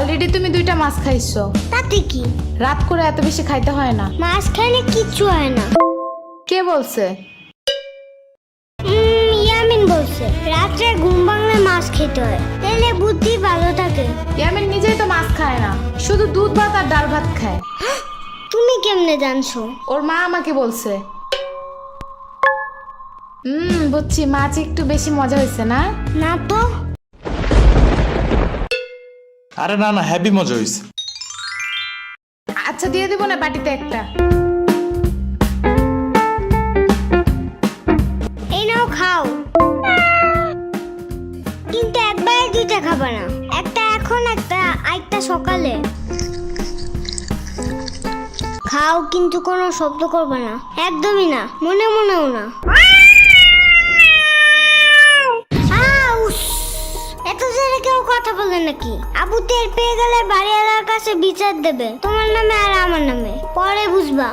Already তুমি 2টা মাছ খাইছো। তাতে কি? রাত করে এত বেশি খাইতে হয় না। মাছ খাইলে কিচ্ছু হয় না। কে বলছে? ইয়ামিন বলছে রাত্রে ঘুম ভাঙলে মাছ খেতে হয়, তাহলে বুদ্ধি ভালো থাকে। ইয়ামিন নিজেই তো মাছ খায় না, শুধু দুধ ভাত আর ডাল ভাত খায়। তুমি কেমনে জানছো? ওর মা আমাকে বলছে। বুঝছি, মাছ একটু বেশি মজা হয়েছে না? না তো। আরে না না, হ্যাপি মজা হয়েছে। আচ্ছা দিয়ে দিব না বাটিতে একটা। এই নাও খাও, কিন্তু একবারে 2টা খাবা না। একটা এখন, একটা সকালে। খাও, কিন্তু কোনো শব্দ করবে না, একদমই না, মনে মনেও না। এত জোরে কেউ কথা বলে নাকি? আবু টের পেয়ে গেলে বাড়িওয়ালার কাছে বিচার দেবে, তোমার নামে আর আমার নামে, পরে বুঝবা।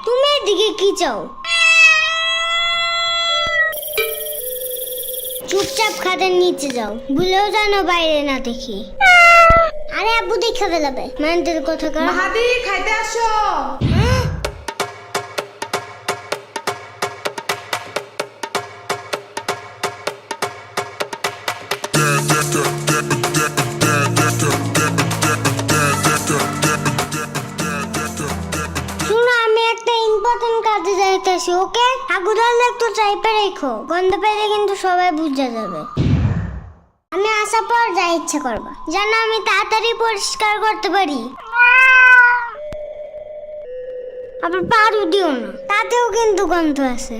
তুমি এদিকে কি চাও? চুপচাপ খাটের নিচে যাও, ভুলেও জানো বাইরে না দেখি। আরে আব্বু দেখে ফেলাবে, মেন্টাল কোথাকার। মাহাদি খাইতে আসো। শুনো, আমি একটা ইম্পর্টেন্ট কাজে যাইতেছি, ওকে? আগুদাল একটু চাইপে রেখো, গন্ধ পেলে কিন্তু সবাই বুঝে যাবে। আমি আসার পর যা ইচ্ছা করবা, যেন আমি তাড়াতাড়ি পরিষ্কার করতে পারি। আবার পারু দিও না, তাতেও কিন্তু গন্ধ আছে।